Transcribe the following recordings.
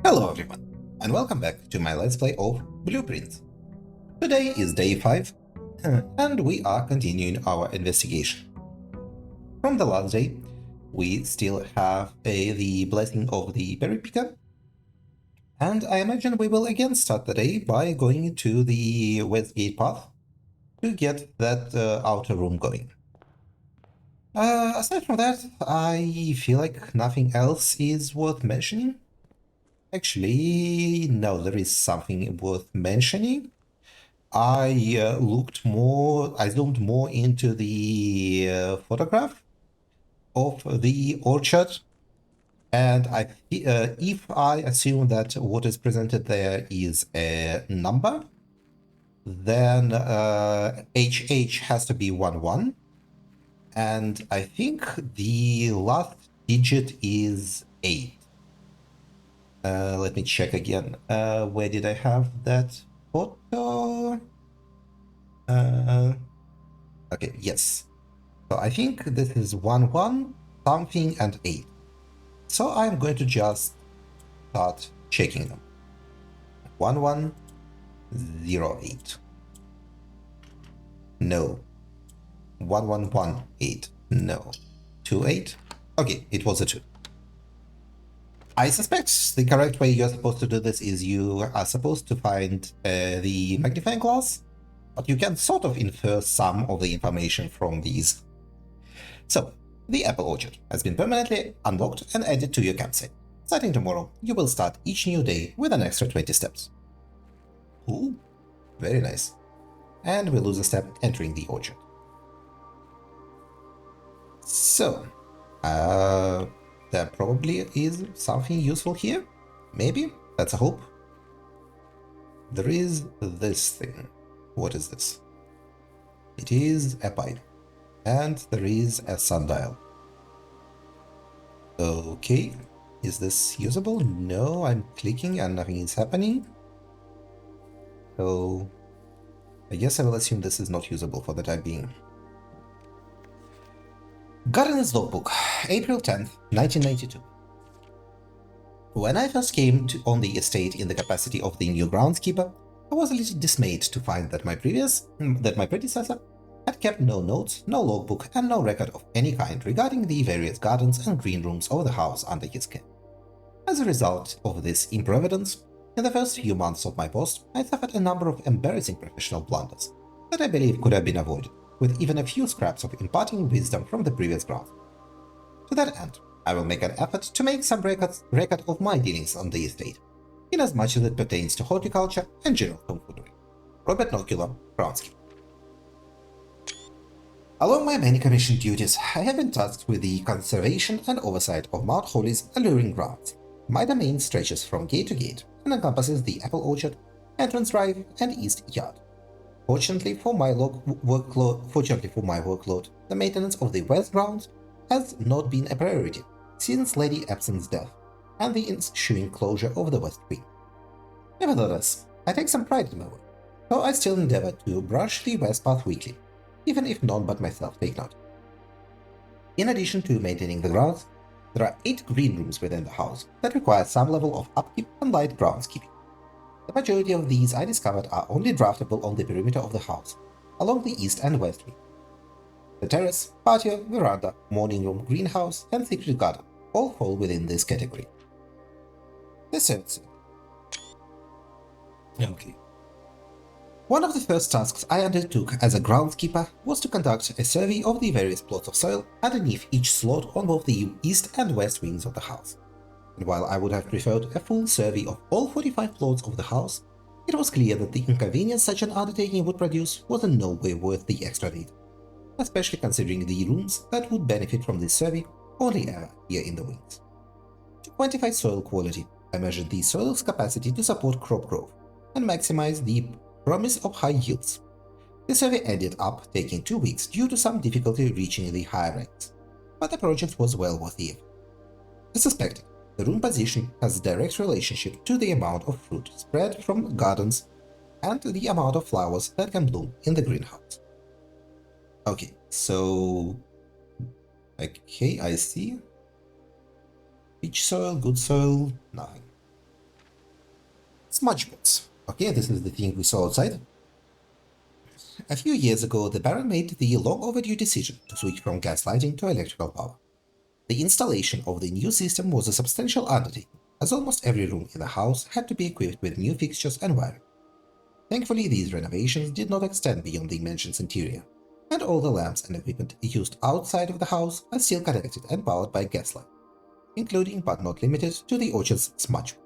Hello everyone, and welcome back to my Let's Play of Blueprints. Today is day 5, and we are continuing our investigation. From the last day, we still have the Blessing of the Berry Picker, and I imagine we will again start the day by going to the Westgate path to get that outer room going. Aside from that, I feel like nothing else is worth mentioning. Actually, no, there is something worth mentioning. I zoomed more into the photograph of the orchard, and if I assume that what is presented there is a number, then HH has to be 11, and I think the last digit is 8. Let me check again. Where did I have that photo? Okay, yes. So I think this is 1, something, and 8. So I'm going to just start checking them. 1108. No. 1118. No. 28. Okay, it was a 2. I suspect the correct way you're supposed to do this is you are supposed to find the magnifying glass, but you can sort of infer some of the information from these. So, the apple orchard has been permanently unlocked and added to your campsite. Starting tomorrow, you will start each new day with an extra 20 steps. Ooh, very nice. And we lose a step entering the orchard. So, there probably is something useful here. Maybe, that's a hope. There is this thing. What is this? It is a pipe. And there is a sundial. Okay, is this usable? No, I'm clicking and nothing is happening. So I guess I will assume this is not usable for the time being. Gardener's Logbook, April 10th, 1992. When I first came on the estate in the capacity of the new groundskeeper, I was a little dismayed to find that my predecessor had kept no notes, no logbook, and no record of any kind regarding the various gardens and green rooms of the house under his care. As a result of this improvidence, in the first few months of my post, I suffered a number of embarrassing professional blunders that I believe could have been avoided, with even a few scraps of imparting wisdom from the previous ground. To that end, I will make an effort to make some record of my dealings on the estate, inasmuch as it pertains to horticulture and general tomfoolery. Robert Nocula, groundskeeper. Along my many commissioned duties, I have been tasked with the conservation and oversight of Mount Holy's alluring grounds. My domain stretches from gate to gate and encompasses the apple orchard, entrance drive, and east yard. Fortunately for my workload, the maintenance of the west grounds has not been a priority since Lady Epson's death and the ensuing closure of the west wing. Nevertheless, I take some pride in my work, though I still endeavor to brush the west path weekly, even if none but myself take note. In addition to maintaining the grounds, there are 8 green rooms within the house that require some level of upkeep and light groundskeeping. The majority of these I discovered are only draftable on the perimeter of the house, along the east and west wing. The terrace, patio, veranda, morning room, greenhouse, and secret garden all fall within this category. The service. Okay. One of the first tasks I undertook as a groundskeeper was to conduct a survey of the various plots of soil underneath each slot on both the east and west wings of the house. And while I would have preferred a full survey of all 45 plots of the house, it was clear that the inconvenience such an undertaking would produce was in no way worth the extra data, especially considering the rooms that would benefit from this survey only here in the wings. To quantify soil quality, I measured the soil's capacity to support crop growth and maximize the promise of high yields. The survey ended up taking 2 weeks due to some difficulty reaching the higher ranks, but the project was well worth the effort. As suspected, the room position has a direct relationship to the amount of fruit spread from gardens and the amount of flowers that can bloom in the greenhouse. Okay, so... okay, I see. Rich soil, good soil, nothing. Smudge pots. Okay, this is the thing we saw outside. A few years ago, the Baron made the long overdue decision to switch from gas lighting to electrical power. The installation of the new system was a substantial undertaking, as almost every room in the house had to be equipped with new fixtures and wiring. Thankfully, these renovations did not extend beyond the mansion's interior, and all the lamps and equipment used outside of the house are still connected and powered by gaslight, including but not limited to the orchard's smudge pot.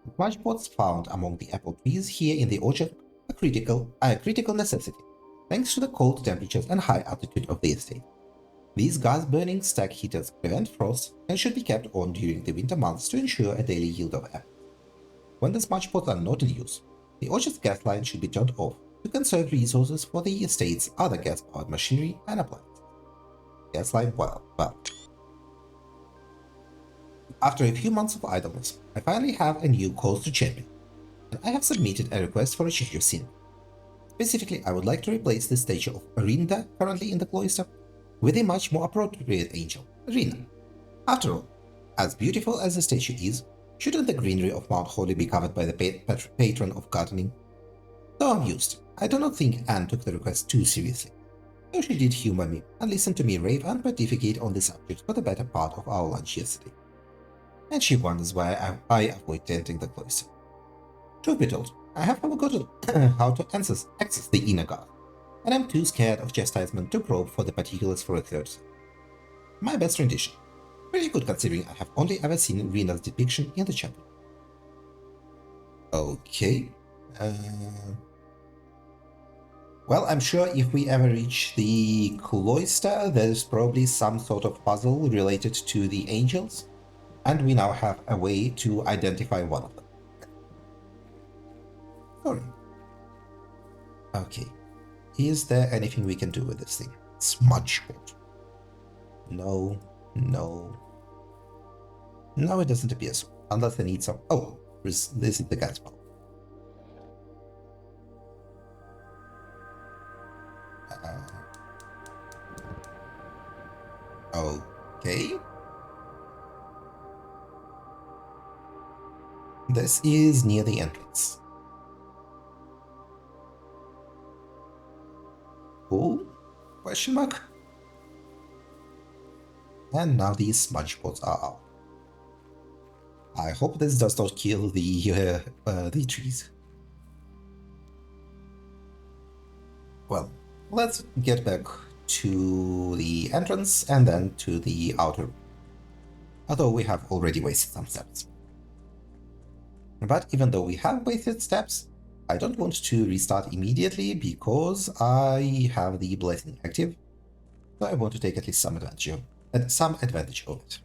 The smudge pots found among the apple trees here in the orchard are a critical necessity, thanks to the cold temperatures and high altitude of the estate. These gas-burning stack heaters prevent frost and should be kept on during the winter months to ensure a daily yield of apples. When the smudge pots are not in use, the orchard's gas line should be turned off to conserve resources for the estate's other gas-powered machinery and appliances. Gas line well. After a few months of idleness, I finally have a new cause to champion, and I have submitted a request for a change of scene. Specifically, I would like to replace the statue of Rinda currently in the cloister with a much more appropriate angel, Rina. After all, as beautiful as the statue is, shouldn't the greenery of Mount Holy be covered by the patron of gardening? Though amused, I do not think Anne took the request too seriously, though she did humor me and listen to me rave and pontificate on the subject for the better part of our lunch yesterday. And she wonders why I avoid tenting the cloister. Truth be told, I have forgotten how to access the inner guard, and I'm too scared of chastisement to probe for the particulars for a third time. My best rendition. Pretty good considering I have only ever seen Rina's depiction in the chapel. Okay. Well, I'm sure if we ever reach the cloister, there's probably some sort of puzzle related to the angels, and we now have a way to identify one of them. Sorry. Okay. Is there anything we can do with this thing? Smudge pot. No. No, it doesn't appear so. Unless I need some... Oh, this is the gas bulb. Okay. This is near the entrance. Oh? Question mark? And now these smudge pots are out. I hope this does not kill the trees. Well, let's get back to the entrance and then to the outer room. Although we have already wasted some steps. But even though we have wasted steps, I don't want to restart immediately because I have the blessing active. So I want to take at least some advantage of it.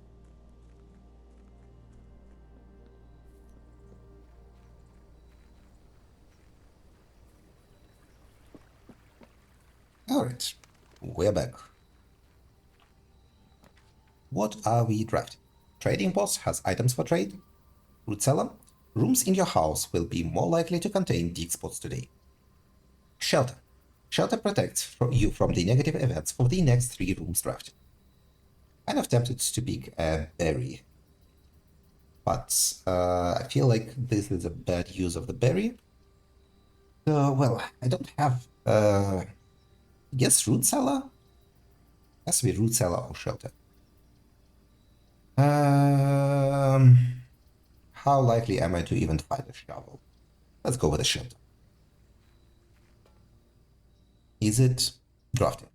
Alright, we're back. What are we drafting? Trading post has items for trade. Root cellar. Rooms in your house will be more likely to contain dig spots today. Shelter. Shelter protects you from the negative events of the next 3 rooms drafted. Kind of tempted to pick a berry, but I feel like this is a bad use of the berry. Well, I don't have, I guess root cellar? Has to be root cellar or shelter. How likely am I to even find a shovel? Let's go with a shelter. Is it drafted?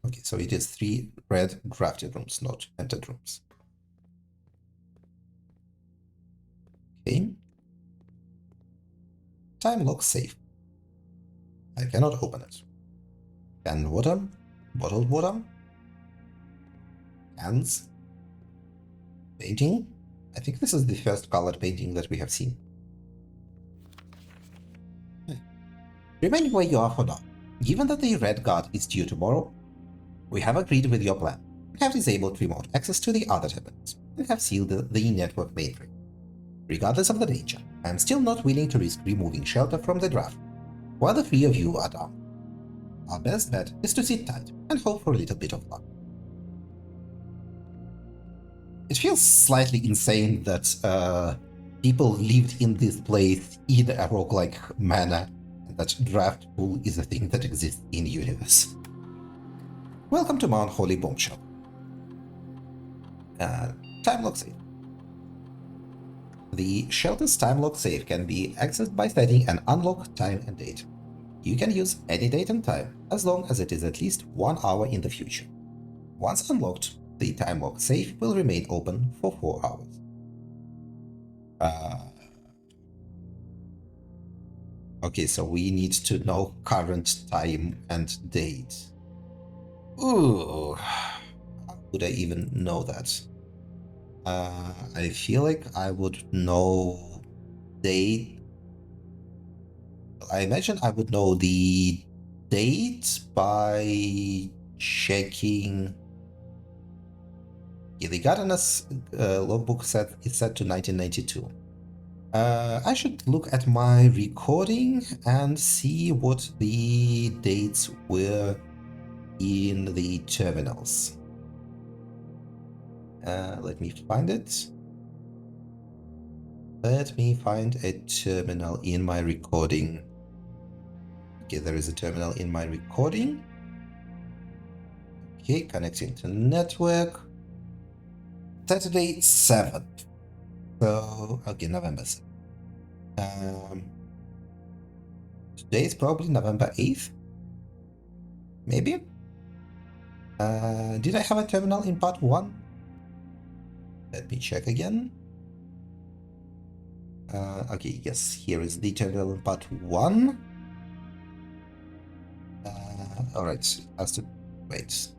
Okay, so it is 3 red drafted rooms, not entered rooms. Okay. Time lock safe. I cannot open it. Canned water, bottled water, cans, painting. I think this is the first colored painting that we have seen. Remain where you are for now. Given that the Red Guard is due tomorrow, we have agreed with your plan, have disabled remote access to the other terminals, and have sealed the network mainframe. Regardless of the danger, I am still not willing to risk removing shelter from the draft, while the 3 of you are down. Our best bet is to sit tight and hope for a little bit of luck. It feels slightly insane that people lived in this place in a roguelike manner, and that draft pool is a thing that exists in the universe. Welcome to Mount Holly Bombshell. Time lock safe. The shelter's time lock safe can be accessed by setting an unlock time and date. You can use any date and time, as long as it is at least 1 hour in the future. Once unlocked, the time lock safe will remain open for 4 hours. Okay, so we need to know current time and date. Ooh, how would I even know that? I feel like I would know date. I imagine I would know the date by checking. Yeah, the Gardener's logbook said it's set to 1992. I should look at my recording and see what the dates were in the terminals. Let me find it. Let me find a terminal in my recording. Okay, there is a terminal in my recording. Okay, connecting to network. Saturday 7th. So, okay, November 7th. Today is probably November 8th. Maybe? Did I have a terminal in part 1? Let me check again. Okay, yes, here is the terminal in part 1. Alright, has to wait.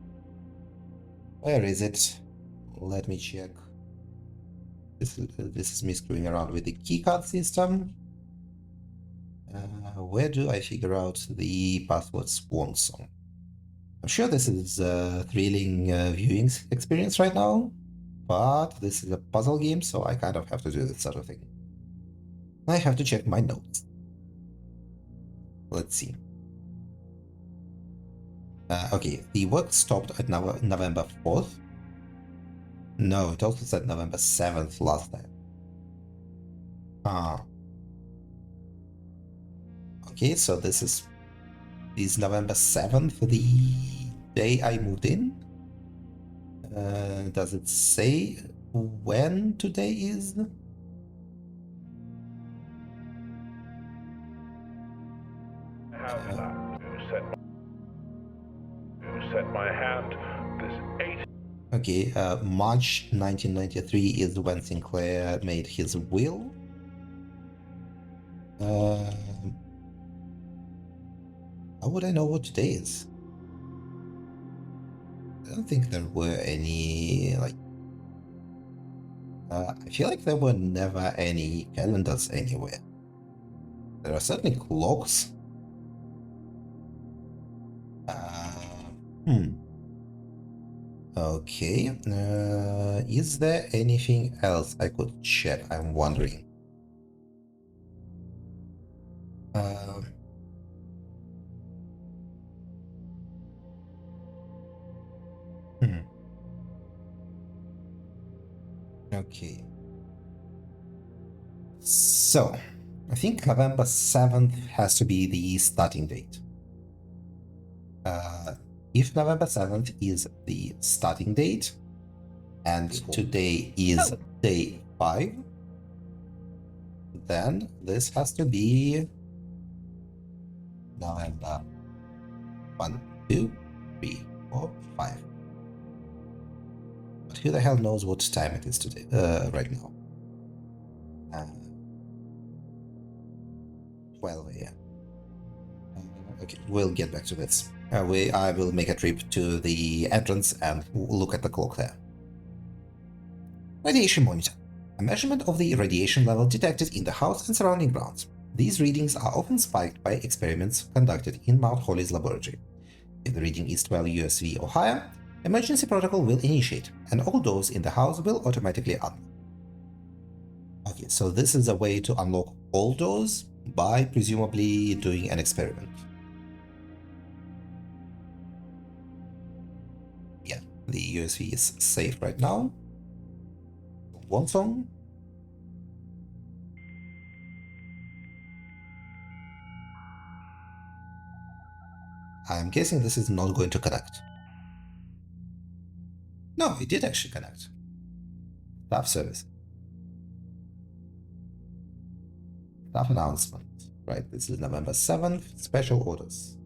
Where is it? Let me check. This is me screwing around with the keycard system. Where do I figure out the password swan song? I'm sure this is a thrilling viewing experience right now, but this is a puzzle game, so I kind of have to do this sort of thing. I have to check my notes. Let's see. Okay, the work stopped at November 4th. No, it also said November 7th last time. Okay, so this is November 7th, the day I moved in. Does it say when today is? Set my hand. This 8. Okay, March 1993 is when Sinclair made his will. How would I know what today is? I don't think there were any, like... I feel like there were never any calendars anywhere. There are certainly clocks. Okay. Is there anything else I could check? I'm wondering. Okay. So, I think November 7th has to be the starting date. If November 7th is the starting date, and today is day 5, then this has to be November 1, 2, 3, 4, 5. But who the hell knows what time it is today, right now? 12 a.m. Okay, we'll get back to this. I will make a trip to the entrance and look at the clock there. Radiation monitor. A measurement of the radiation level detected in the house and surrounding grounds. These readings are often spiked by experiments conducted in Mount Holly's laboratory. If the reading is 12 USV or higher, emergency protocol will initiate, and all doors in the house will automatically unlock. Okay, so this is a way to unlock all doors by presumably doing an experiment. Yeah, the USV is safe right now. One song. I'm guessing this is not going to connect. No, it did actually connect. Staff service. Staff announcement. Right, this is November 7th. Special orders.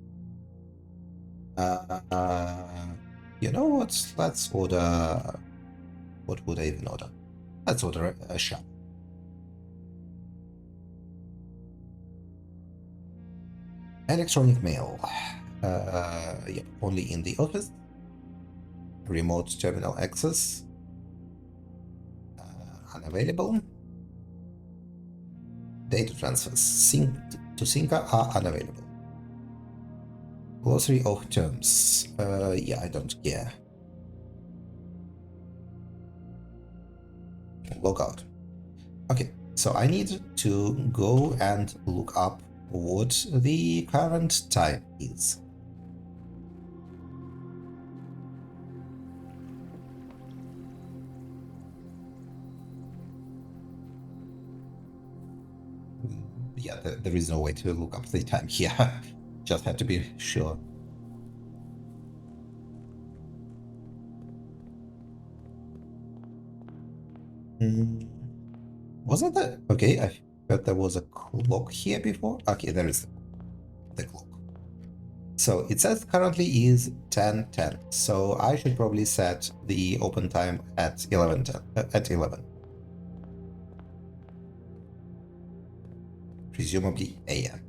You know what? Let's order... What would I even order? Let's order a shop. Electronic mail. Yeah, only in the office. Remote terminal access. Unavailable. Data transfers to Synca are unavailable. Glossary of terms. Yeah, I don't care. Log out. Okay, so I need to go and look up what the current time is. Yeah, there is no way to look up the time here. Just have to be sure. Wasn't that... Okay, I thought there was a clock here before. Okay, there is the clock. So it says currently is 10:10. So I should probably set the open time at 11:10. At 11. Presumably AM.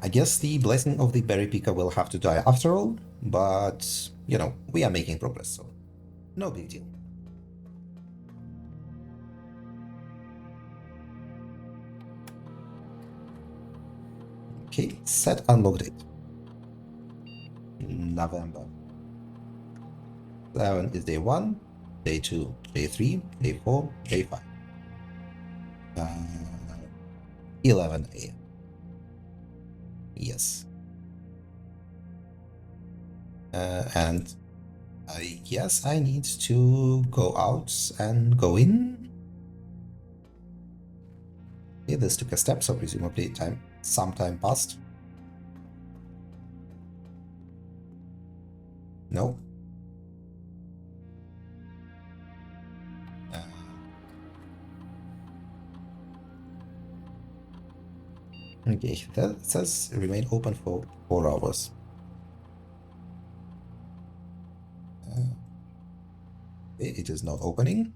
I guess the blessing of the berry picker will have to die after all, but you know, we are making progress, so no big deal. Okay, set unlock date. November. 7 is day 1, day 2, day 3, day 4, day 5. 11 AM. Yes. And I guess I need to go out and go in. Okay, this took a step, so presumably some time passed. No. Okay, that says remain open for 4 hours. It is not opening.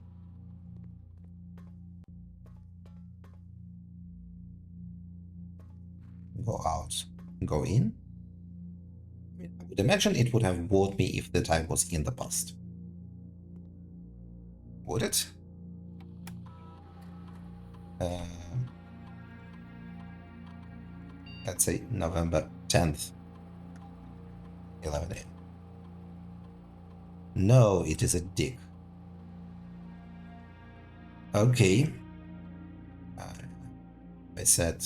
Go out, go in. I would imagine it would have warned me if the time was in the past. Would it? Let's say November 10th, 11 AM. No, it is a dick. Okay. I said...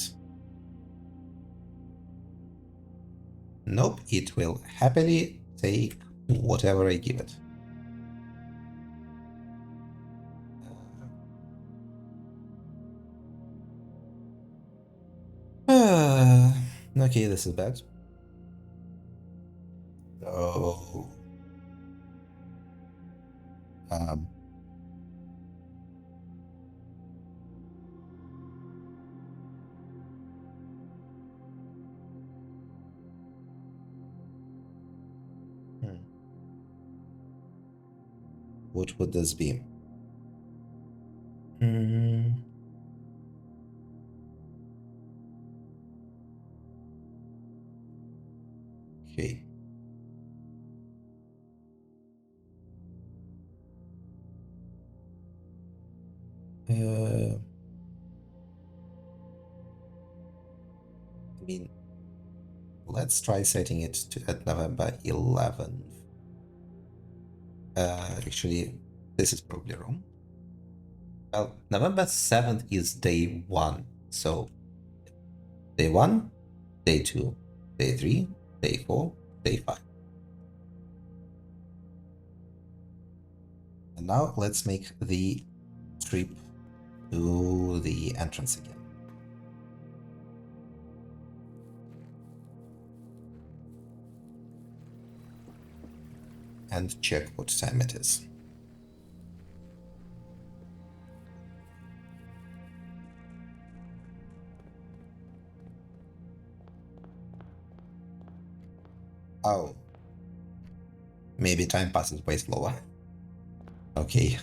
Nope, it will happily take whatever I give it. Okay, this is bad. Oh. What would this be? Okay. I mean, let's try setting it to at November 11th. Actually, this is probably wrong. Well, November 7th is day 1, so day 1, day 2, day 3, day 4, day 5. And now let's make the trip to the entrance again. And check what time it is. Oh. Maybe time passes way slower. Okay.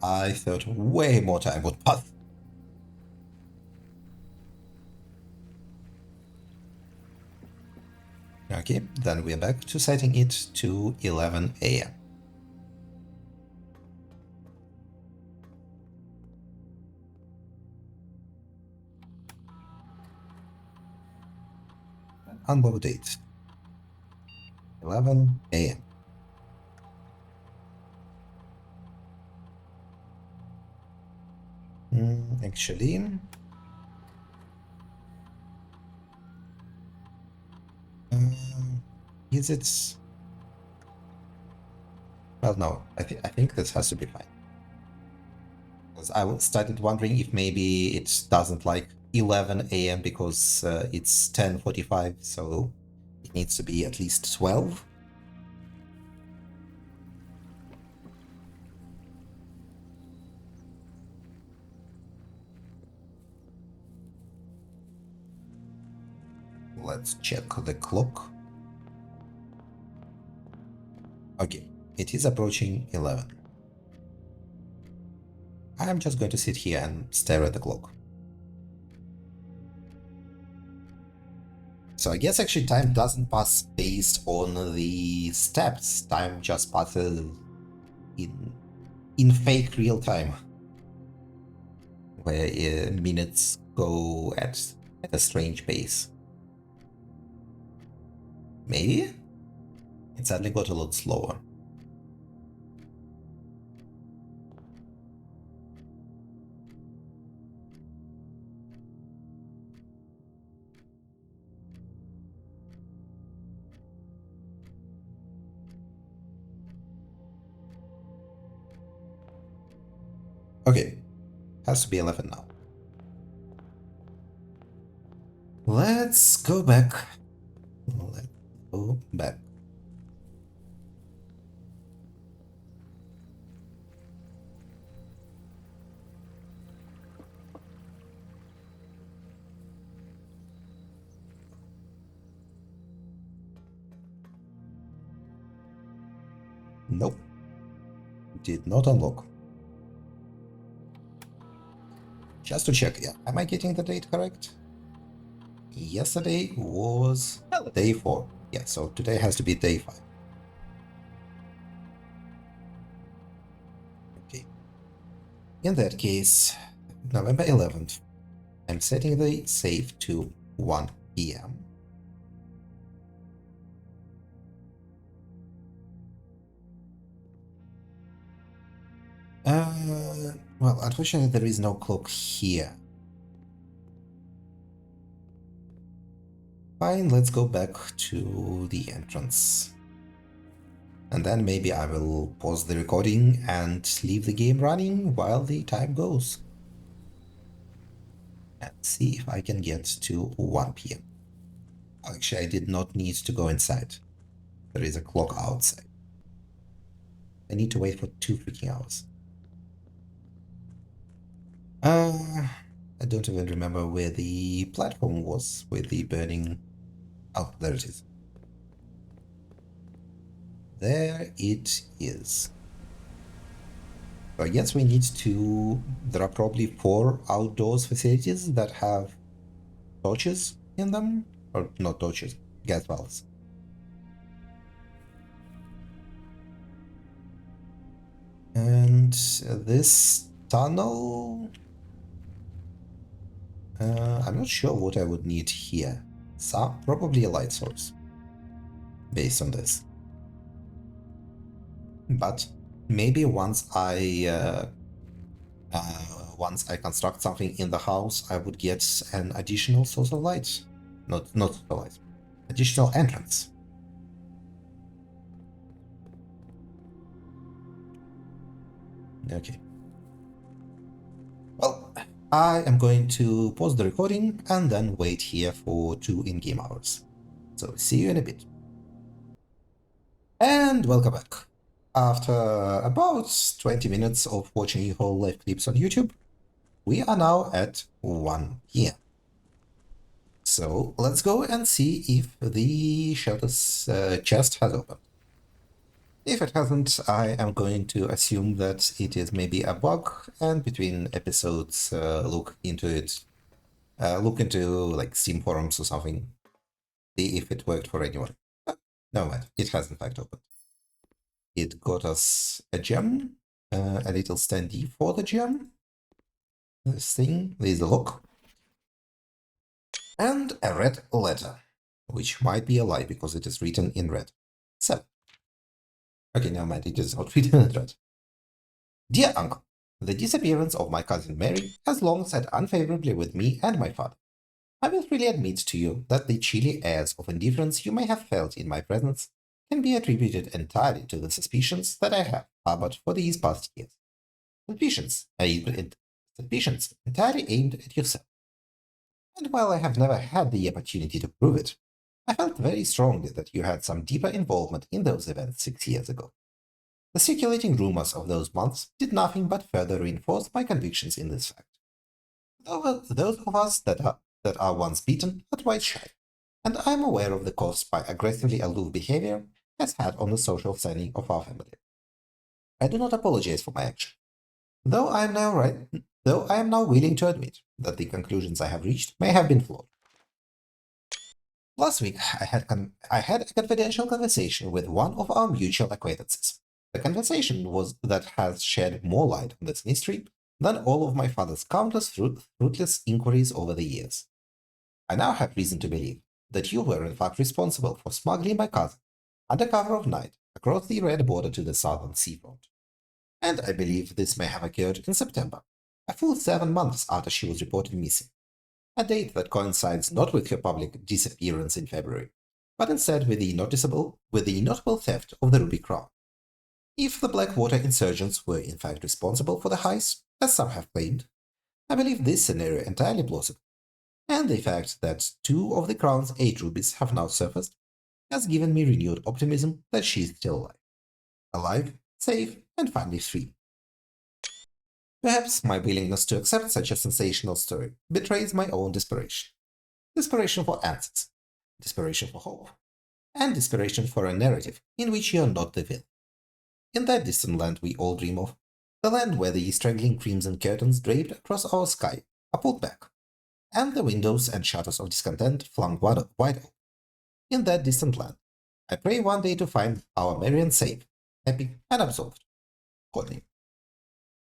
I thought way more time would pass. Okay, then we're back to setting it to 11 a.m. Unload date. 11 a.m. Actually, is it? Well, no. I think this has to be fine. Because I started wondering if maybe it doesn't like 11 a.m. because it's 10:45, so it needs to be at least 12. Let's check the clock. Okay, it is approaching 11. I'm just going to sit here and stare at the clock. So I guess actually time doesn't pass based on the steps. Time just passes in fake real time, where minutes go at a strange pace. Maybe? It suddenly got a lot slower. Okay, has to be 11 now. Let's go back. Let's go back. Nope. Did not unlock. Just to check, yeah. Am I getting the date correct? Yesterday was day 4. Yeah, so today has to be day 5. Okay. In that case, November 11th, I'm setting the save to 1 p.m. Well, unfortunately, there is no clock here. Fine, let's go back to the entrance. And then maybe I will pause the recording and leave the game running while the time goes. And see if I can get to 1 p.m. Actually, I did not need to go inside. There is a clock outside. I need to wait for 2 freaking hours. I don't even remember where the platform was with the burning... Oh, there it is. There it is. So I guess we need to... There are probably 4 outdoors facilities that have torches in them. Or not torches, gas valves. And this tunnel... I'm not sure what I would need here. So, probably a light source. Based on this. But maybe once I construct something in the house, I would get an additional source of light. Not light. Additional entrance. Okay. Well, I am going to pause the recording and then wait here for 2 in-game hours. So see you in a bit. And welcome back. After about 20 minutes of watching whole live clips on YouTube, we are now at 1 here. So let's go and see if the shelter's chest has opened. If it hasn't, I am going to assume that it is maybe a bug, and between episodes look into it. Look into like Steam forums or something, see if it worked for anyone. No mind, it has in fact opened. It got us a gem, a little standee for the gem. This thing, there's the lock. And a red letter, which might be a lie because it is written in red. 7. Okay, never mind, it is not written in red. Dear Uncle, the disappearance of my cousin Mary has long sat unfavorably with me and my father. I will freely admit to you that the chilly airs of indifference you may have felt in my presence can be attributed entirely to the suspicions that I have harbored for these past years. Suspicions entirely aimed at yourself. And while I have never had the opportunity to prove it, I felt very strongly that you had some deeper involvement in those events 6 years ago. The circulating rumors of those months did nothing but further reinforce my convictions in this fact. Those of us that are once beaten are twice shy, and I am aware of the cost my aggressively aloof behavior has had on the social standing of our family. I do not apologize for my action, though I am now willing to admit that the conclusions I have reached may have been flawed. Last week, I had a confidential conversation with one of our mutual acquaintances. The conversation that has shed more light on this mystery than all of my father's countless fruitless inquiries over the years. I now have reason to believe that you were in fact responsible for smuggling my cousin, under cover of night, across the red border to the southern seafront. And I believe this may have occurred in September, a full 7 months after she was reported missing, a date that coincides not with her public disappearance in February, but instead with the notable theft of the Ruby Crown. If the Blackwater insurgents were in fact responsible for the heist, as some have claimed, I believe this scenario entirely plausible, and the fact that 2 of the Crown's 8 rubies have now surfaced has given me renewed optimism that she is still alive. Alive, safe, and finally free. Perhaps my willingness to accept such a sensational story betrays my own desperation. Desperation for answers, desperation for hope, and desperation for a narrative in which you are not the villain. In that distant land we all dream of, the land where the straggling crimson curtains draped across our sky are pulled back, and the windows and shutters of discontent flung wide open. In that distant land, I pray one day to find our Marian safe, happy, and absolved. Courtney.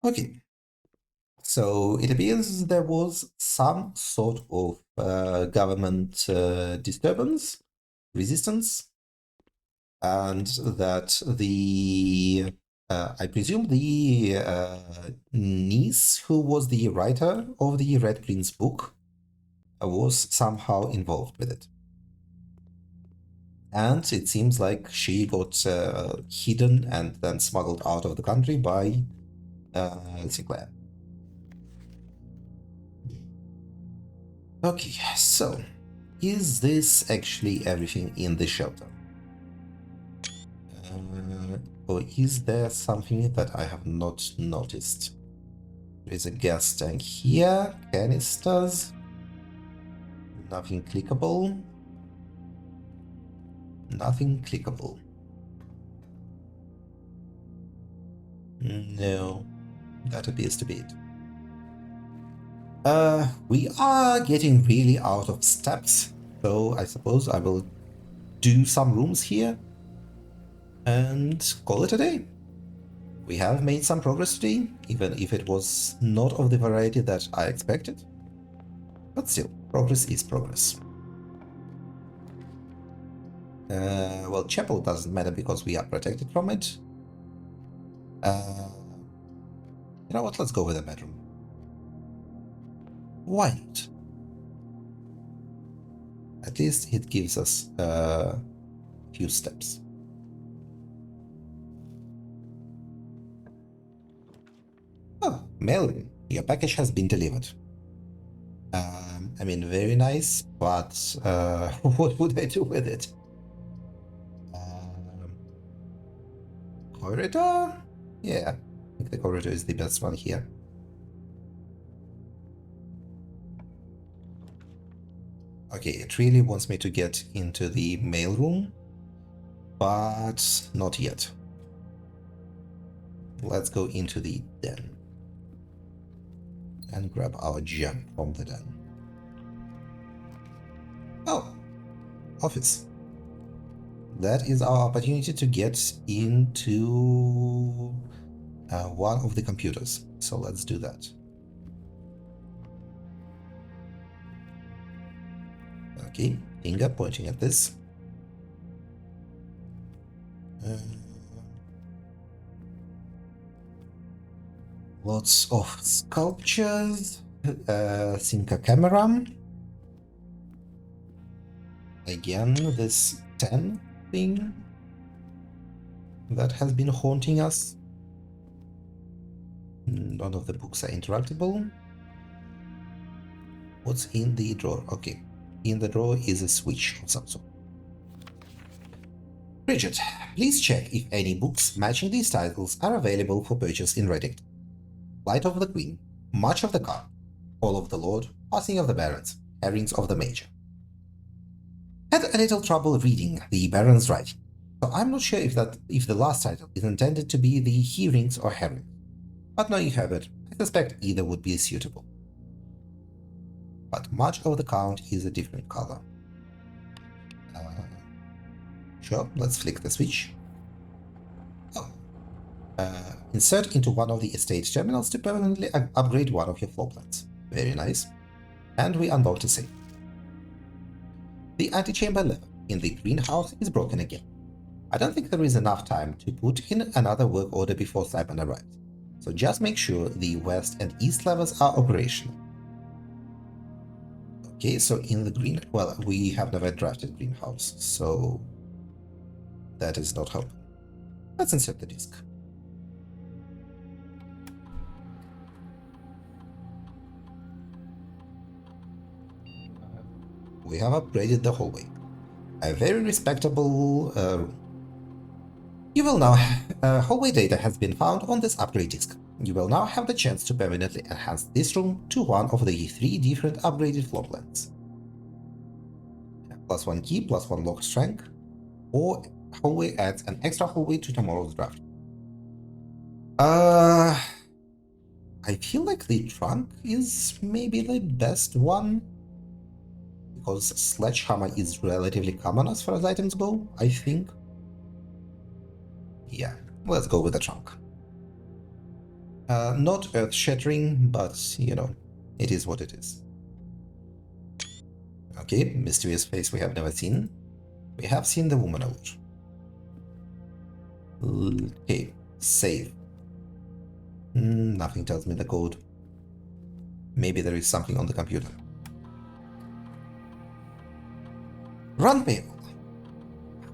Okay, so it appears there was some sort of government disturbance, resistance, and that I presume the niece who was the writer of the Red Prince book was somehow involved with it. And it seems like she got hidden and then smuggled out of the country by Sinclair. Okay, so is this actually everything in the shelter? Or is there something that I have not noticed? There is a gas tank here, canisters, nothing clickable. Nothing clickable. No, that appears to be it. We are getting really out of steps, so I suppose I will do some rooms here and call it a day. We have made some progress today, even if it was not of the variety that I expected. But still, progress is progress. Well, chapel doesn't matter because we are protected from it. You know what, let's go with a bedroom. Why not? At least it gives us a few steps. Melvin, your package has been delivered. I mean, very nice, but what would I do with it? Um, Corridor? Yeah, I think the corridor is the best one here. Okay, it really wants me to get into the mailroom, but not yet. Let's go into the den and grab our gem from the den. Oh, office. That is our opportunity to get into one of the computers. So let's do that. Okay, finger pointing at this. Lots of sculptures. Cinca camera. Again, this 10 thing that has been haunting us. None of the books are interactable. What's in the drawer? Okay, in the drawer is a switch of some sort. Bridget, please check if any books matching these titles are available for purchase in Reddit. Light of the Queen, March of the Car, Fall of the Lord, Passing of the Barons, Herrings of the Major. Had a little trouble reading the Baron's writing, so I'm not sure if the last title is intended to be the Hearings or Herrings. But now you have it, I suspect either would be suitable. But March of the Count is a different color. Sure, let's flick the switch. Oh. Insert into one of the estate terminals to permanently upgrade one of your floor plans. Very nice. And we unlock the safe. The antechamber lever in the greenhouse is broken again. I don't think there is enough time to put in another work order before Simon arrives, so just make sure the west and east levers are operational. Okay, so in the green, well, we have never drafted greenhouse, so that is not helpful. Let's insert the disk. We have upgraded the hallway. A very respectable room. You will now hallway data has been found on this upgrade disk. You will now have the chance to permanently enhance this room to one of the 3 different upgraded floor plans. +1 key, +1 lock strength, or hallway adds an extra hallway to tomorrow's draft. I feel like the trunk is maybe the best one, because sledgehammer is relatively common as far as items go, I think. Yeah, let's go with the trunk. Not earth-shattering, but, you know, it is what it is. Okay, mysterious face we have never seen. We have seen the woman a lot. Okay, save. Nothing tells me the code. Maybe there is something on the computer. Run payroll.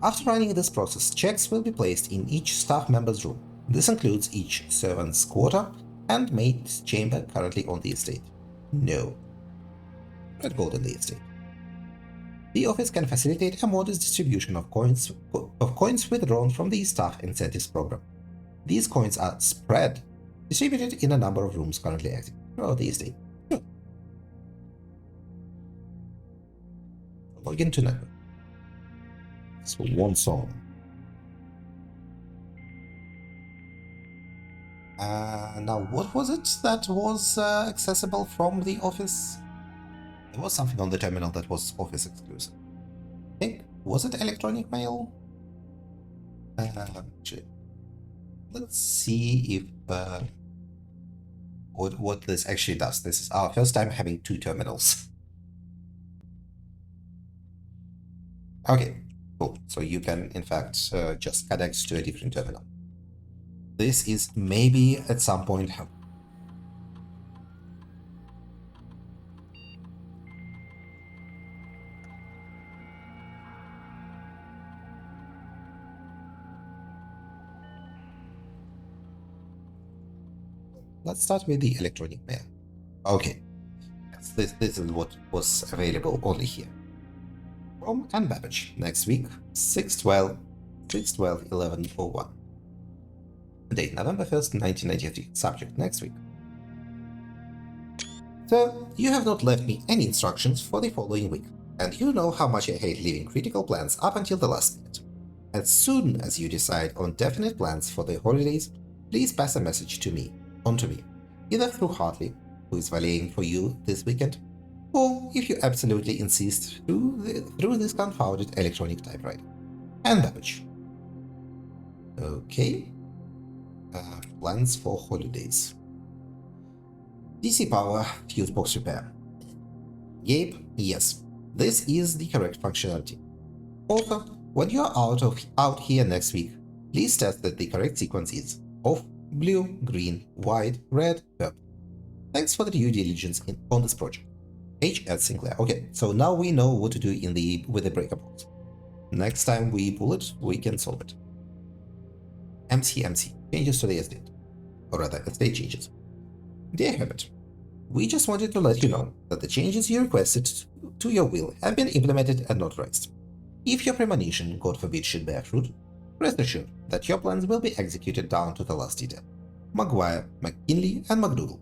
After running this process, checks will be placed in each staff member's room. This includes each servant's quarter and maid's chamber currently on the estate. No. Red gold on the estate. The office can facilitate a modest distribution of coins withdrawn from the staff incentives program. These coins are spread, distributed in a number of rooms currently active throughout the estate. Log into network. So one song. Now, what was it that was accessible from the office? There was something on the terminal that was office exclusive. I think, was it electronic mail? Let's see if what this actually does. This is our first time having 2 terminals. Okay, cool. So you can, in fact, just connect to a different terminal. This is maybe at some point helpful. let's start with the electronic mail. Okay, yes, this is what was available only here. From Anne Babbage, next week, 6/12, 6/12, 11:01. Date November 1st, 1993. Subject next week. So, you have not left me any instructions for the following week, and you know how much I hate leaving critical plans up until the last minute. As soon as you decide on definite plans for the holidays, please pass a message on to me, either through Hartley, who is valeting for you this weekend, or if you absolutely insist, through this confounded electronic typewriter. And Babbage. Okay. Plans for holidays. DC Power Fuse Box Repair. Gabe, yes, this is the correct functionality. Also, when you are out here next week, please test that the correct sequence is off, blue, green, white, red, purple. Thanks for the due diligence on this project. H.S. Sinclair. Okay, so now we know what to do with the breaker box. Next time we pull it, we can solve it. MC. Changes to the estate. Or rather, estate changes. Dear Herbert, we just wanted to let you know that the changes you requested to your will have been implemented and notarized. If your premonition, God forbid, should bear fruit, rest assured that your plans will be executed down to the last detail. Maguire, McKinley, and McDougall.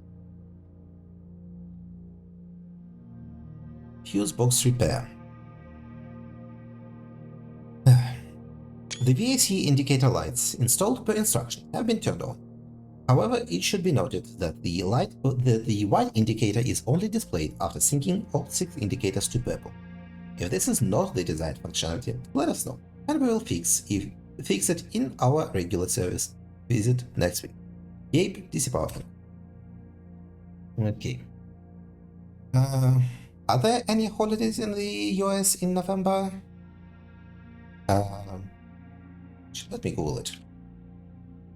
Fuse box repair. The VAC indicator lights installed per instruction have been turned on. However, it should be noted that the white indicator is only displayed after syncing all 6 indicators to purple. If this is not the desired functionality, let us know, and we will fix it in our regular service visit next week. Gabe, DC Power. Okay. Are there any holidays in the US in November? Let me Google it.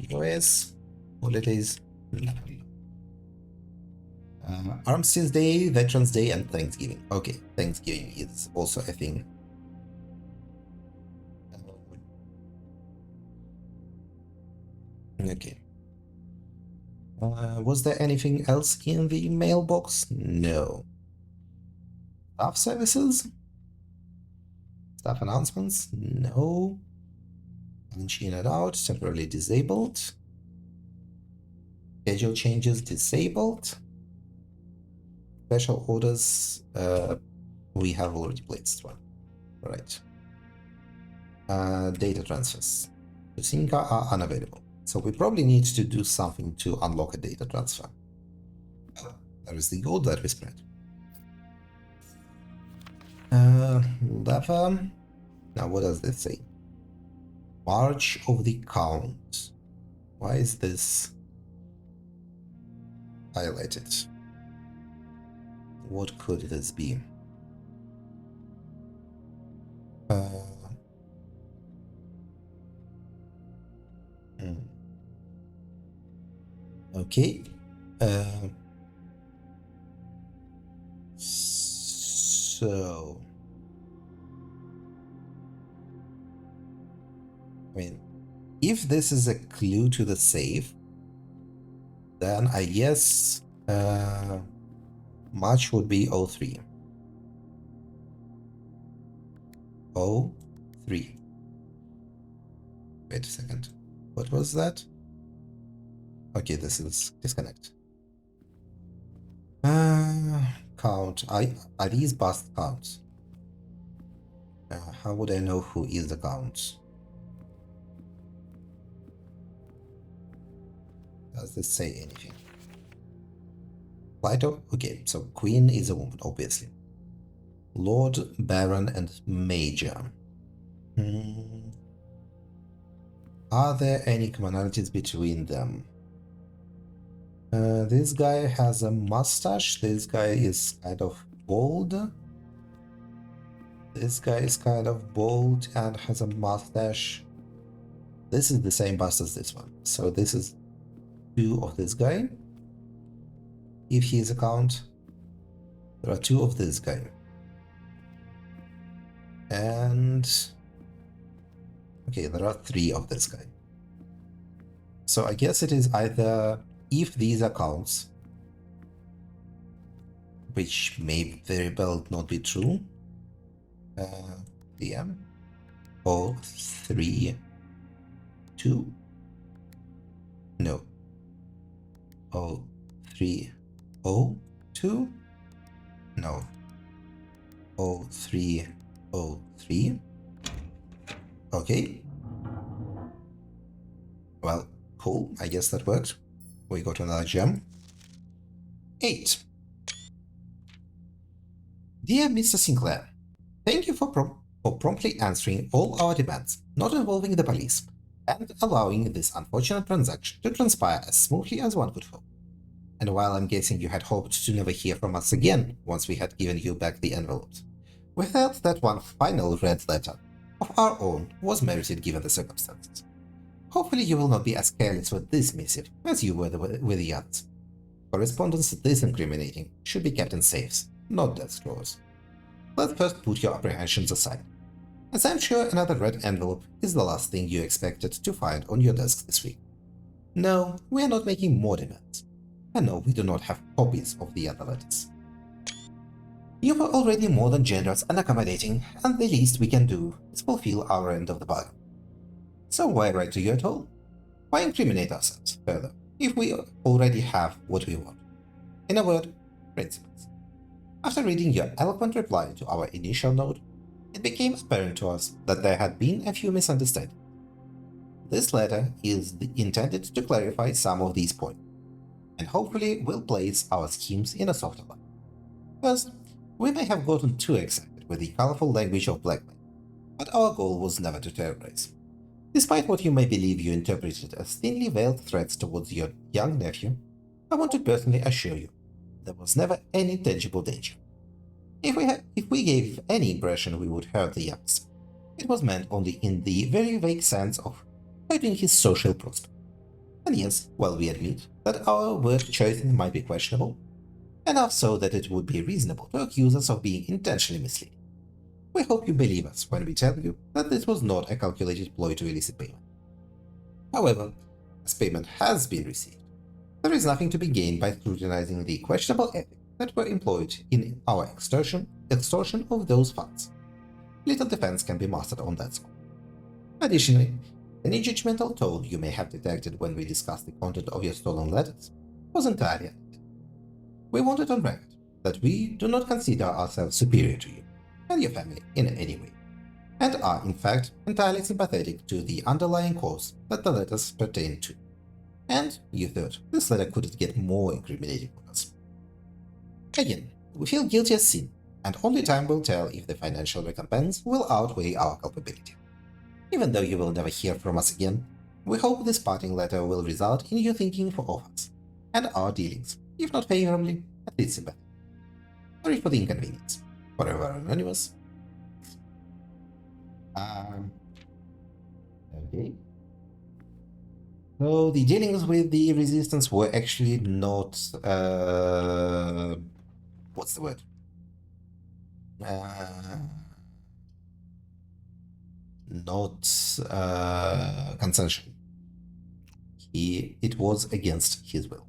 US holidays. Armistice Day, Veterans Day, and Thanksgiving. Okay, Thanksgiving is also a thing. Okay. Was there anything else in the mailbox? No. Staff services? Staff announcements? No. Punch in and out, temporarily disabled. Schedule changes disabled. Special orders, we have already placed one. Right. Data transfers to Synca are unavailable. So we probably need to do something to unlock a data transfer. There is the gold that we spread. Lever. Now what does this say? March of the count. Why is this highlighted? What could this be? Okay. So, I mean, if this is a clue to the safe, then I guess March would be 03. 03. Wait a second. What was that? Okay, this is disconnect. Count. Are these bust counts? How would I know who is the count? Does this say anything? Plato? Okay, so Queen is a woman, obviously. Lord, Baron, and Major. Are there any commonalities between them? This guy has a mustache. This guy is kind of bald. This guy is kind of bald and has a mustache. This is the same bust as this one. So this is 2 of this guy. If he is a count, there are 2 of this guy. And okay, there are 3 of this guy. So I guess it is either if these accounts, which may very well not be true, DM 032, no, 0302, no, 0303. Okay. Well, cool. I guess that worked. We got another gem. 8. Dear Mr. Sinclair, thank you for promptly answering all our demands, not involving the police, and allowing this unfortunate transaction to transpire as smoothly as one could hope. And while I'm guessing you had hoped to never hear from us again once we had given you back the envelopes, we felt that one final red letter of our own was merited given the circumstances. Hopefully you will not be as careless with this missive as you were with the others. Correspondence this incriminating should be kept in safes, not death drawers. Let's first put your apprehensions aside, as I'm sure another red envelope is the last thing you expected to find on your desk this week. No, we are not making more demands, and no, we do not have copies of the other letters. You were already more than generous and accommodating, and the least we can do is fulfill our end of the bargain. So why write to you at all? Why incriminate ourselves further if we already have what we want? In a word, principles. After reading your eloquent reply to our initial note, it became apparent to us that there had been a few misunderstandings. This letter is intended to clarify some of these points, and hopefully will place our schemes in a softer light. First, we may have gotten too excited with the colorful language of blackmail, but our goal was never to terrorize. Despite what you may believe you interpreted as thinly veiled threats towards your young nephew, I want to personally assure you there was never any tangible danger. If we gave any impression we would hurt the youngster, it was meant only in the very vague sense of hurting his social prospect. And yes, while we admit that our word choice might be questionable, enough so that it would be reasonable to accuse us of being intentionally misleading, we hope you believe us when we tell you that this was not a calculated ploy to elicit payment. However, as payment has been received, there is nothing to be gained by scrutinizing the questionable ethics that were employed in our extortion of those funds. Little defense can be mastered on that score. Additionally, any judgmental tone you may have detected when we discussed the content of your stolen letters was entirely acted. We want it on record that we do not consider ourselves superior to you and your family in any way, and are in fact entirely sympathetic to the underlying cause that the letters pertain to. And, you thought, this letter couldn't get more incriminating for us. Again, we feel guilty as sin, and only time will tell if the financial recompense will outweigh our culpability. Even though you will never hear from us again, we hope this parting letter will result in you thinking of us, and our dealings, if not favorably, at least sympathetic. Sorry for the inconvenience. Forever anonymous. Okay. So the dealings with the resistance were actually not, what's the word? Not consensual. It was against his will.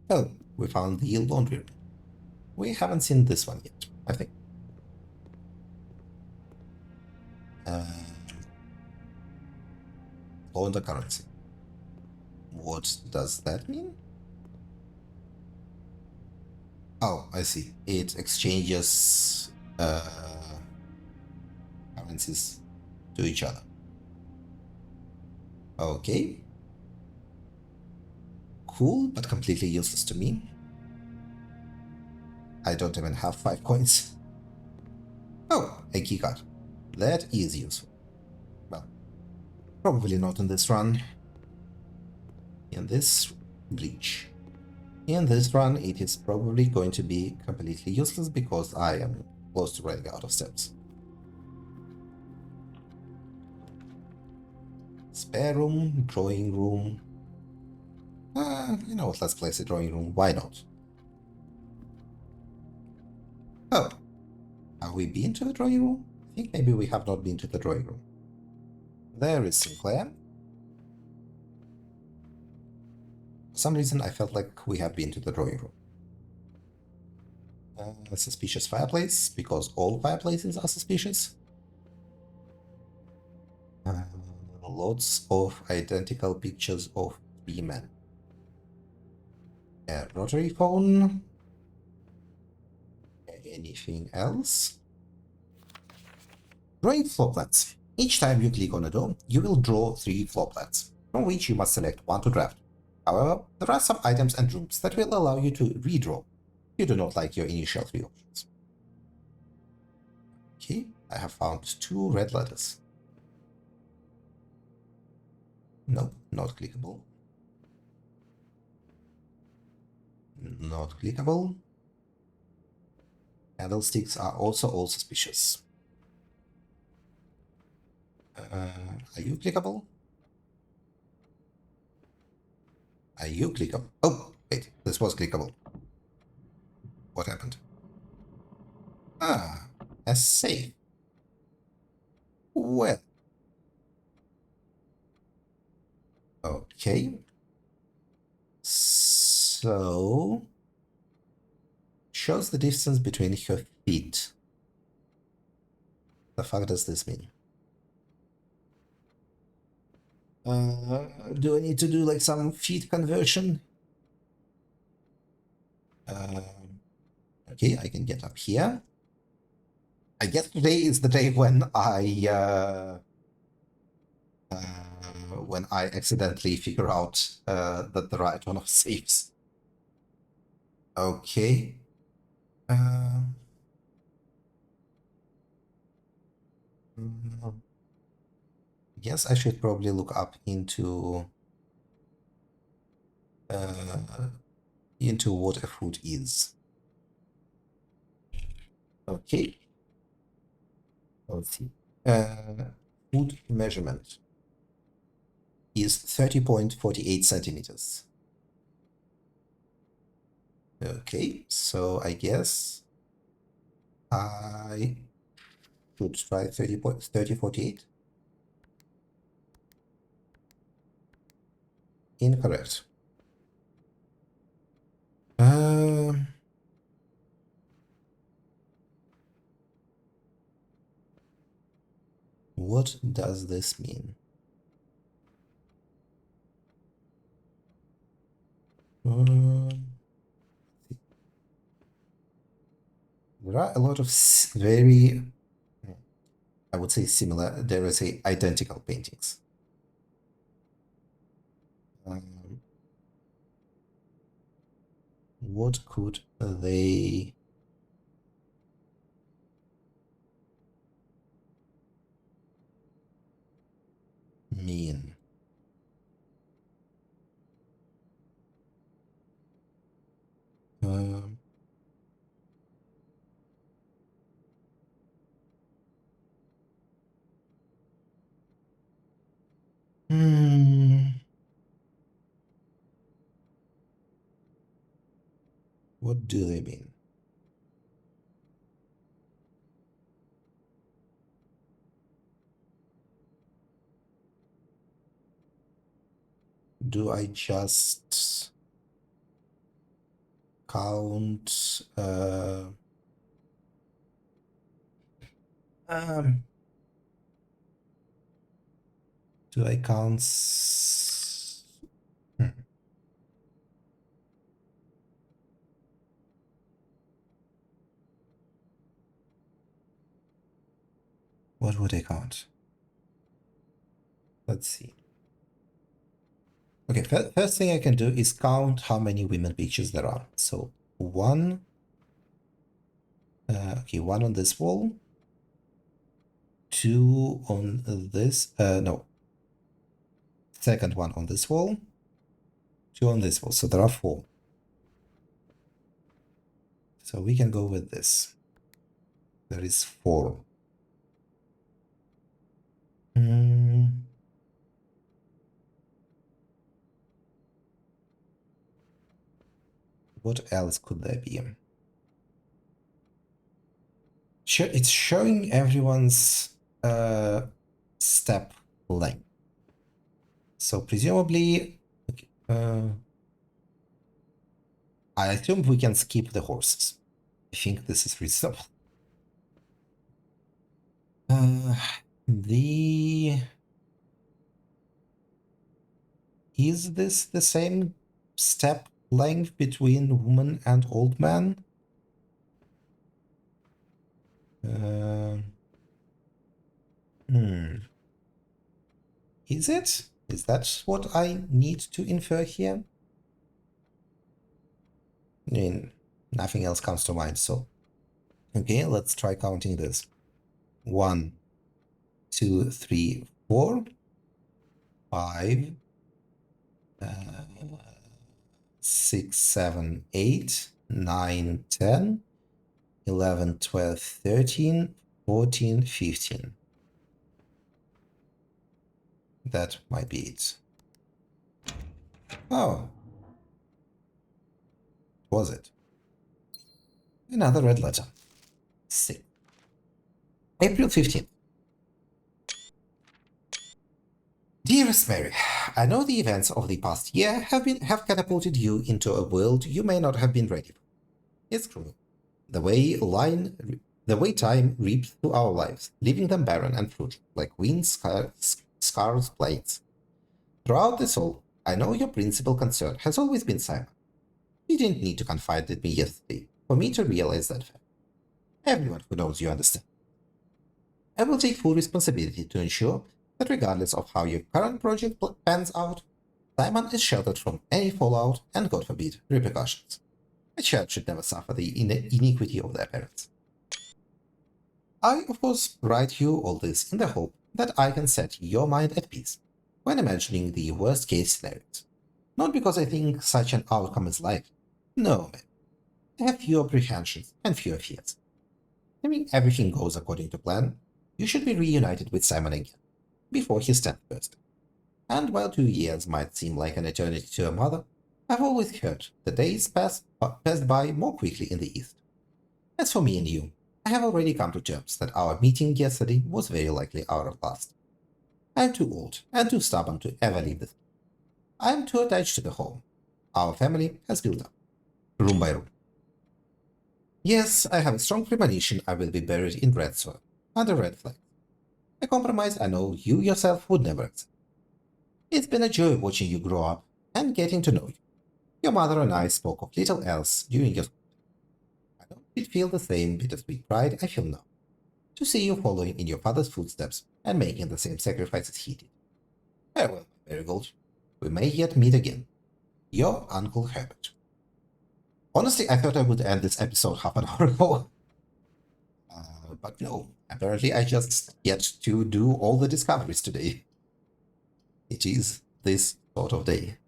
Well, we found the laundry room. We haven't seen this one yet, I think. Launder currency. What does that mean? Oh, I see. It exchanges currencies to each other. Okay. Cool, but completely useless to me. I don't even have 5 coins. Oh, a keycard. That is useful. Well, probably not in this run. In this bleach. In this run, it is probably going to be completely useless because I am close to running out of steps. Spare room, drawing room. You know what, let's place a drawing room, why not? Oh, have we been to the drawing room? I think maybe we have not been to the drawing room. There is Sinclair. some reason, I felt like we have been to the drawing room. A suspicious fireplace, because all fireplaces are suspicious. Lots of identical pictures of 3 men. A rotary phone. Anything else? Drawing floor plans. Each time you click on a door, you will draw 3 floor plans, from which you must select one to draft. However, there are some items and rooms that will allow you to redraw if you do not like your initial 3 options. Okay, I have found 2 red letters. No, not clickable. Not clickable. Candlesticks are also all suspicious. Are you clickable? Are you clickable? Oh, wait, this was clickable. What happened? Ah, a safe. Well. Okay. So... shows the distance between her feet. The fuck does this mean? Do I need to do like some feet conversion? Okay, I can get up here. I guess today is the day when I accidentally figure out that there are a ton of safes. Okay. Yes, I should probably look up into what a foot is. Okay. Let's see. Foot measurement is 30.48 centimeters. Okay, so I guess I should try 30.48. Incorrect. What does this mean? There are a lot of very, I would say similar, there is a identical paintings. What could they mean? What do they mean? Do I just count do I count what would I count? Let's see. Okay, first thing I can do is count how many women pictures there are. So 1, okay, 1 on this wall, 2 on this, no, second one on this wall, 2 on this wall, so there are 4. So we can go with this. There is 4. What else could there be? It's showing everyone's step length. So presumably, okay, I assume we can skip the horses. I think this is reasonable. The Is this the same step length between woman and old man? Uh, hmm. Is it? Is that what I need to infer here? I mean, nothing else comes to mind, so. Okay, let's try counting this. 1, 2, 3, 4, 5, 6, 7, 8, 9, 10, 11, 12, 13, 14, 15. That might be it. Oh. Was it? Another red letter. Sick. April 15th. Dearest Mary, I know the events of the past year have catapulted you into a world you may not have been ready for. It's cruel. The way time reaps through our lives, leaving them barren and fruitless, like wind scars blades. Throughout this all, I know your principal concern has always been Simon. You didn't need to confide in me yesterday for me to realize that fact. Everyone who knows you understands. I will take full responsibility to ensure that regardless of how your current project pans out, Simon is sheltered from any fallout and, God forbid, repercussions. A child should never suffer the iniquity of their parents. I, of course, write you all this in the hope that I can set your mind at peace when imagining the worst-case scenarios. Not because I think such an outcome is likely. No, man. I have few apprehensions and fewer fears. Assuming everything goes according to plan, you should be reunited with Simon again, before his 10th birthday. And while 2 years might seem like an eternity to a mother, I've always heard the days passed by more quickly in the East. As for me and you, I have already come to terms that our meeting yesterday was very likely our last. I am too old and too stubborn to ever leave this. I am too attached to the home our family has built up, room by room. Yes, I have a strong premonition I will be buried in red soil, under red flags. A compromise I know you yourself would never accept. It's been a joy watching you grow up and getting to know you. Your mother and I spoke of little else during your school. I know you'd feel the same bittersweet pride I feel now, to see you following in your father's footsteps and making the same sacrifices he did. Farewell, Marigold. We may yet meet again. Your Uncle Herbert. Honestly, I thought I would end this episode half an hour ago. But no, apparently I just get to do all the discoveries today. It is this sort of day.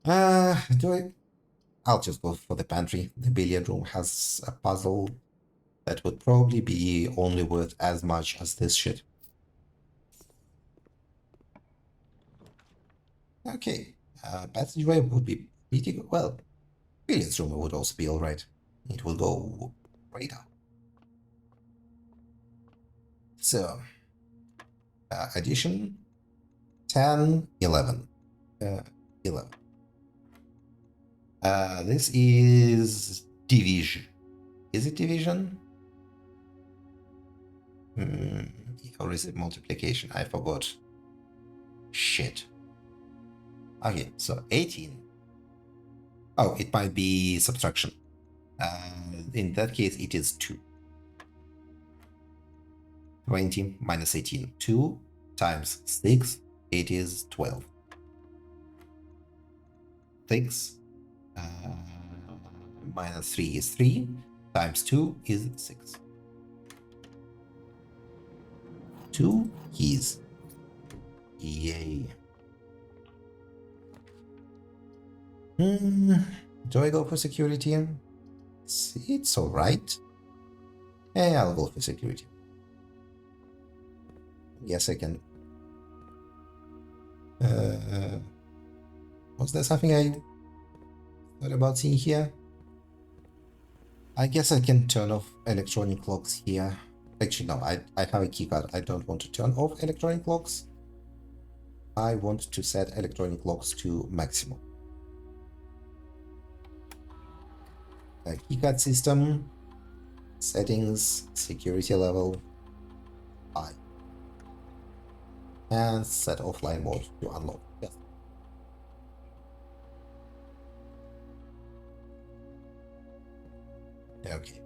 I'll just go for the pantry. The billiard room has a puzzle that would probably be only worth as much as this shit. Okay, passageway would be pretty good. Well, billiards room would also be alright. It will go right up. So, addition 10, 11. 11. This is division. Is it division? Or is it multiplication? I forgot. Shit. Okay, so 18. Oh, it might be subtraction. In that case, it is 2. 20 minus 18. 2 times 6, it is 12. 6 minus 3 is 3, times 2 is 6. 2 keys. Yay. Do I go for security? It's alright. Yeah, I'll go for security. Yes, I can. Was there something I thought about seeing here? I guess I can turn off electronic clocks here. Actually, no, I have a keycard. I don't want to turn off electronic clocks. I want to set electronic clocks to maximum. Keycard system, settings, security level, high, and set offline mode to unlock. Yes. Okay.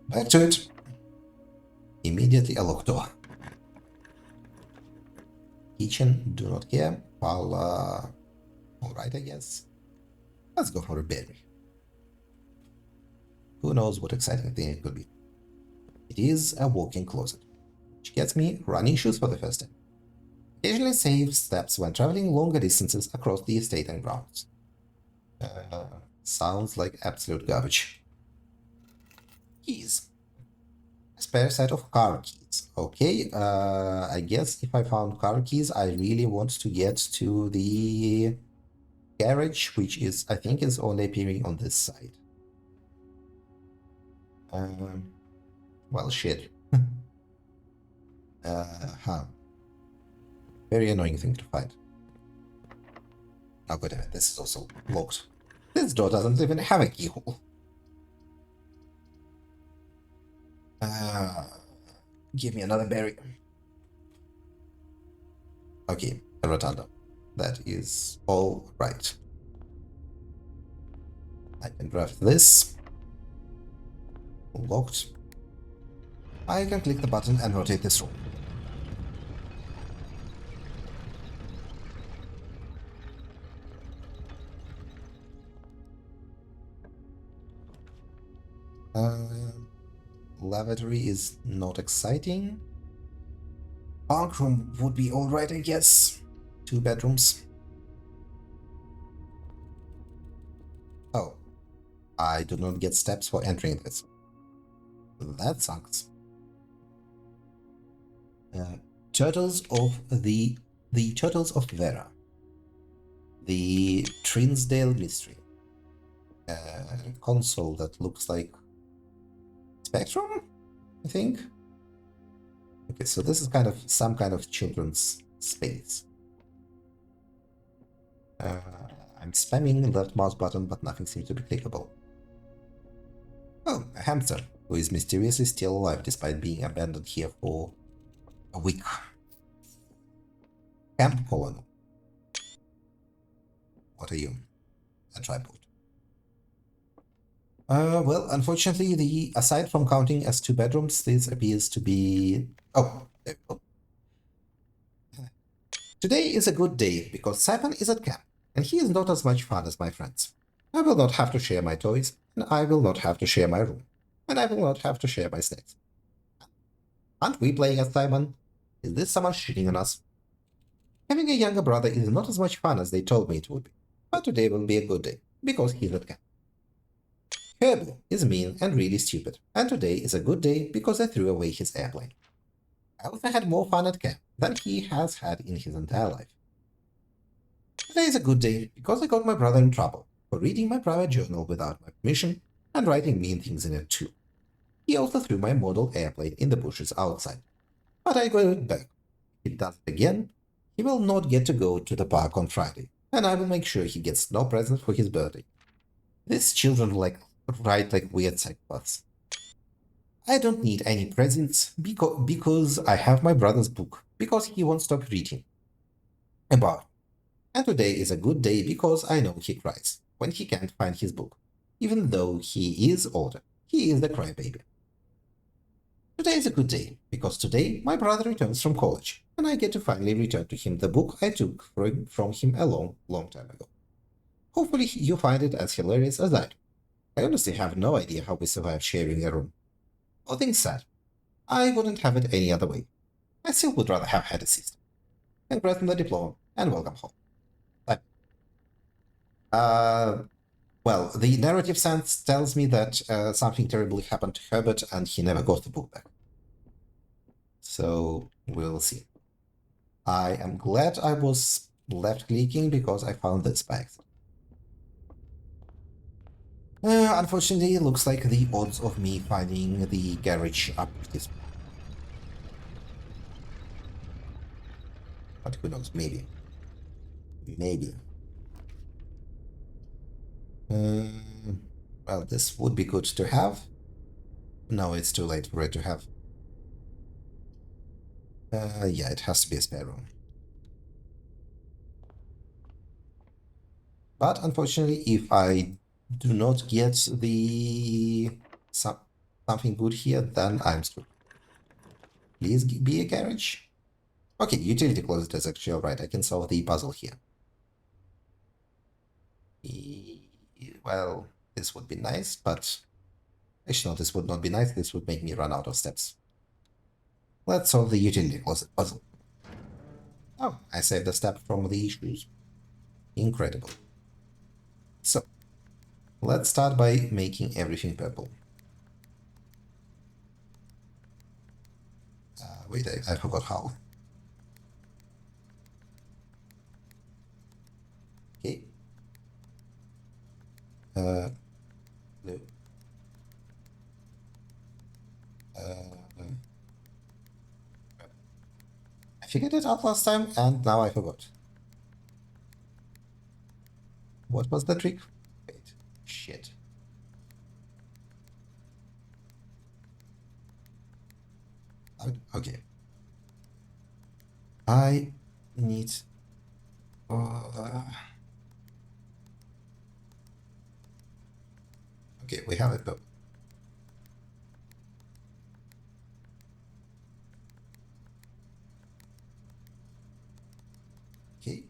Back to it. Immediately a locked door. Kitchen, do not care. Parlor, alright, I guess. Let's go for a berry. Who knows what exciting thing it could be. It is a walk-in closet, which gets me running shoes for the first time. Occasionally save steps when traveling longer distances across the estate and grounds. Sounds like absolute garbage. Keys. A spare set of car keys. Okay, I guess if I found car keys, I really want to get to the garage, which is, I think, is only appearing on this side. Well, shit. Very annoying thing to find. Oh, good, this is also locked. This door doesn't even have a keyhole. Give me another berry. Okay, a rotunda. That is all right. I can draft this. Locked. I can click the button and rotate this room. Lavatory is not exciting. Bunk room would be alright, I guess. 2 bedrooms. Oh, I do not get steps for entering this. That sucks. Turtles of the Turtles of Vera. The Trinsdale Mystery. Console that looks like Spectrum, I think. Okay, so this is kind of some kind of children's space. I'm spamming left mouse button, but nothing seems to be clickable. Oh, a hamster, who is mysteriously still alive despite being abandoned here for a week. Camp colonel. What are you? A tripod. Well, unfortunately, aside from counting as 2 bedrooms, this appears to be... Oh, there we go. Today is a good day because Simon is at camp, and he is not as much fun as my friends. I will not have to share my toys, and I will not have to share my room, and I will not have to share my snacks. Aren't we playing as Simon? Is this someone shitting on us? Having a younger brother is not as much fun as they told me it would be, but today will be a good day, because he's at camp. Herbie is mean and really stupid, and today is a good day because I threw away his airplane. I also had more fun at camp than he has had in his entire life. Today is a good day because I got my brother in trouble for reading my private journal without my permission and writing mean things in it too. He also threw my model airplane in the bushes outside. But I got it back. If he does it again, he will not get to go to the park on Friday, and I will make sure he gets no present for his birthday. These children write like weird psychopaths. I don't need any presents because I have my brother's book, because he won't stop reading about. And today is a good day because I know he cries when he can't find his book. Even though he is older, he is the crybaby. Today is a good day because today my brother returns from college, and I get to finally return to him the book I took from him a long, long time ago. Hopefully you find it as hilarious as I do. I honestly have no idea how we survived sharing a room. All things said, I wouldn't have it any other way. I still would rather have had a sister. Congrats on the diploma, and welcome home. Well, the narrative sense tells me that something terribly happened to Herbert and he never got the book back. So, we'll see. I am glad I was left-clicking because I found this by accident. Unfortunately, it looks like the odds of me finding the garage are pretty small. But who knows, maybe. Maybe. Well, this would be good to have. No, it's too late for it to have. Yeah, it has to be a spare room. But unfortunately, if I do not get something good here, then I'm screwed. Please be a garage. Okay, utility closet is actually alright. I can solve the puzzle here. Well, this would be nice, but actually no, this would not be nice. This would make me run out of steps. Let's solve the utility closet puzzle. Oh, I saved a step from the shoes. Incredible. So, let's start by making everything purple. Wait, I forgot how. Okay. Blue. I figured it out last time, and now I forgot. What was the trick? Wait, shit. Okay. I need... okay, we have it, but... okay.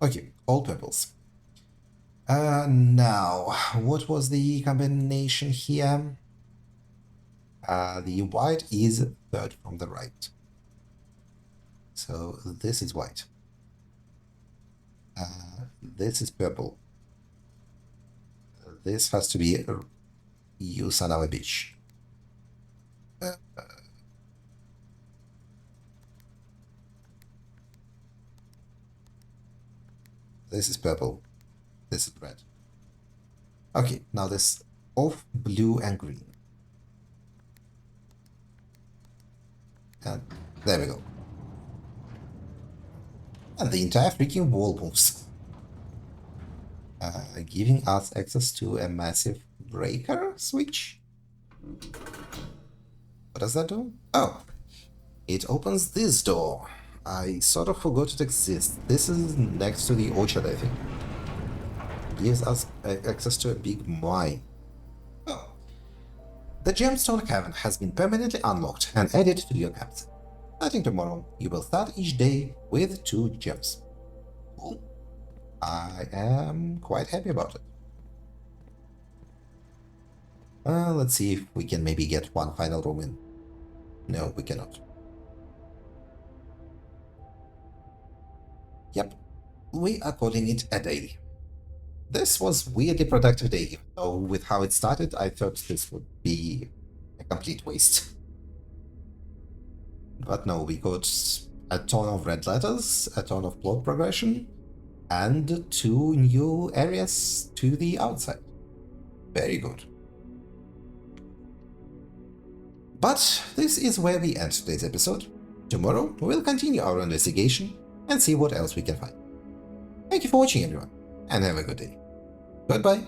Okay, all purples. Now, what was the combination here? The white is third from the right. So this is white. This is purple. This has to be you son of a bitch. This is purple. This is red. Okay, now this off blue and green. And there we go. And the entire freaking wall moves. Giving us access to a massive breaker switch. What does that do? Oh, it opens this door. I sort of forgot it exists. This is next to the orchard, I think. Gives us access to a big mine. Oh. The Gemstone Cavern has been permanently unlocked and added to your caps. Starting tomorrow, you will start each day with 2 gems. Cool. I am quite happy about it. Let's see if we can maybe get one final room in. No, we cannot. Yep, we are calling it a day. This was weirdly productive day, though with how it started, I thought this would be a complete waste. But no, we got a ton of red letters, a ton of plot progression, and 2 new areas to the outside. Very good. But this is where we end today's episode. Tomorrow, we'll continue our investigation and see what else we can find. Thank you for watching, everyone, and have a good day. Goodbye.